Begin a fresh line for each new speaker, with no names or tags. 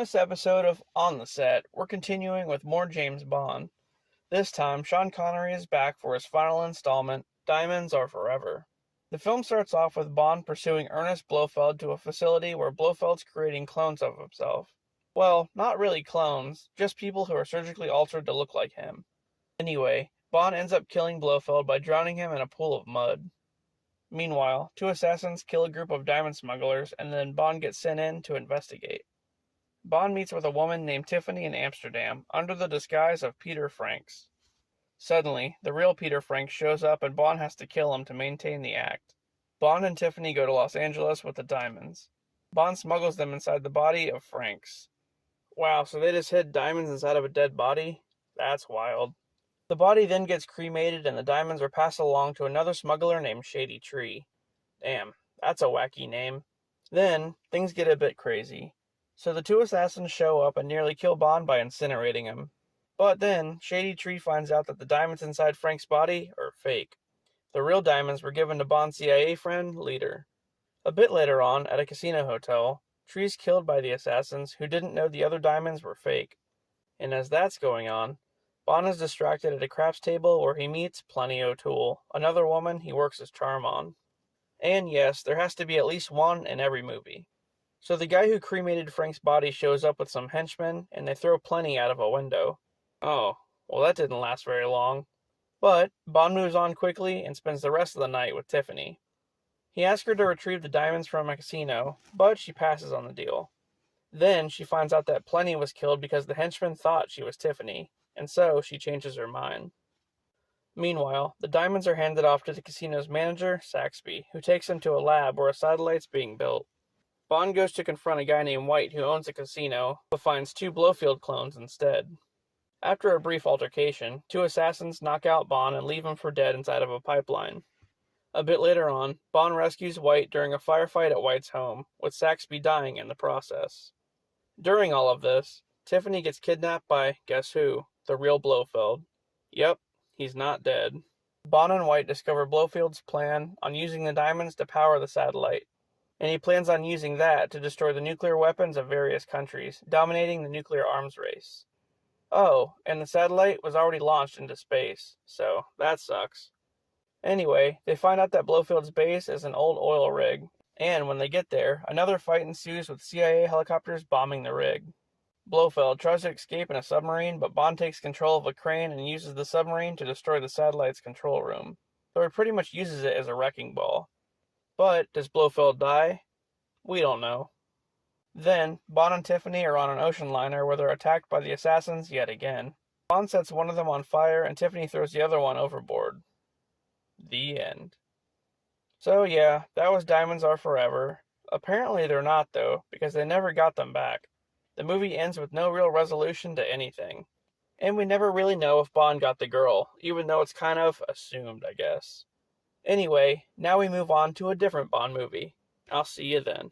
this episode of On the Set, we're continuing with more James Bond. This time, Sean Connery is back for his final installment, Diamonds Are Forever. The film starts off with Bond pursuing Ernst Blofeld to a facility where Blofeld's creating clones of himself. Well, not really clones, just people who are surgically altered to look like him. Anyway, Bond ends up killing Blofeld by drowning him in a pool of mud. Meanwhile, two assassins kill a group of diamond smugglers, and then Bond gets sent in to investigate. Bond meets with a woman named Tiffany in Amsterdam, under the disguise of Peter Franks. Suddenly, the real Peter Franks shows up and Bond has to kill him to maintain the act. Bond and Tiffany go to Los Angeles with the diamonds. Bond smuggles them inside the body of Franks. Wow, so they just hid diamonds inside of a dead body? That's wild. The body then gets cremated and the diamonds are passed along to another smuggler named Shady Tree. Damn, that's a wacky name. Then, things get a bit crazy. So the two assassins show up and nearly kill Bond by incinerating him. But then, Shady Tree finds out that the diamonds inside Frank's body are fake. The real diamonds were given to Bond's CIA friend, Leader. A bit later on, at a casino hotel, Tree's killed by the assassins who didn't know the other diamonds were fake. And as that's going on, Bond is distracted at a craps table where he meets Plenty O'Toole, another woman he works his charm on. And yes, there has to be at least one in every movie. So the guy who cremated Frank's body shows up with some henchmen, and they throw Plenty out of a window. Oh, well that didn't last very long. But Bond moves on quickly and spends the rest of the night with Tiffany. He asks her to retrieve the diamonds from a casino, but she passes on the deal. Then she finds out that Plenty was killed because the henchmen thought she was Tiffany, and so she changes her mind. Meanwhile, the diamonds are handed off to the casino's manager, Saxby, who takes them to a lab where a satellite's being built. Bond goes to confront a guy named White who owns a casino, but finds two Blofeld clones instead. After a brief altercation, two assassins knock out Bond and leave him for dead inside of a pipeline. A bit later on, Bond rescues White during a firefight at White's home, with Saxby dying in the process. During all of this, Tiffany gets kidnapped by, guess who? The real Blofeld. Yep, he's not dead. Bond and White discover Blofeld's plan on using the diamonds to power the satellite, and he plans on using that to destroy the nuclear weapons of various countries, dominating the nuclear arms race. Oh, and the satellite was already launched into space, so that sucks. Anyway, they find out that Blofeld's base is an old oil rig, and when they get there, another fight ensues with CIA helicopters bombing the rig. Blofeld tries to escape in a submarine, but Bond takes control of a crane and uses the submarine to destroy the satellite's control room, so he pretty much uses it as a wrecking ball. But does Blofeld die? We don't know. Then, Bond and Tiffany are on an ocean liner where they're attacked by the assassins yet again. Bond sets one of them on fire and Tiffany throws the other one overboard. The end. So yeah, that was Diamonds Are Forever. Apparently they're not though, because they never got them back. The movie ends with no real resolution to anything. And we never really know if Bond got the girl, even though it's kind of assumed, I guess. Anyway, now we move on to a different Bond movie. I'll see you then.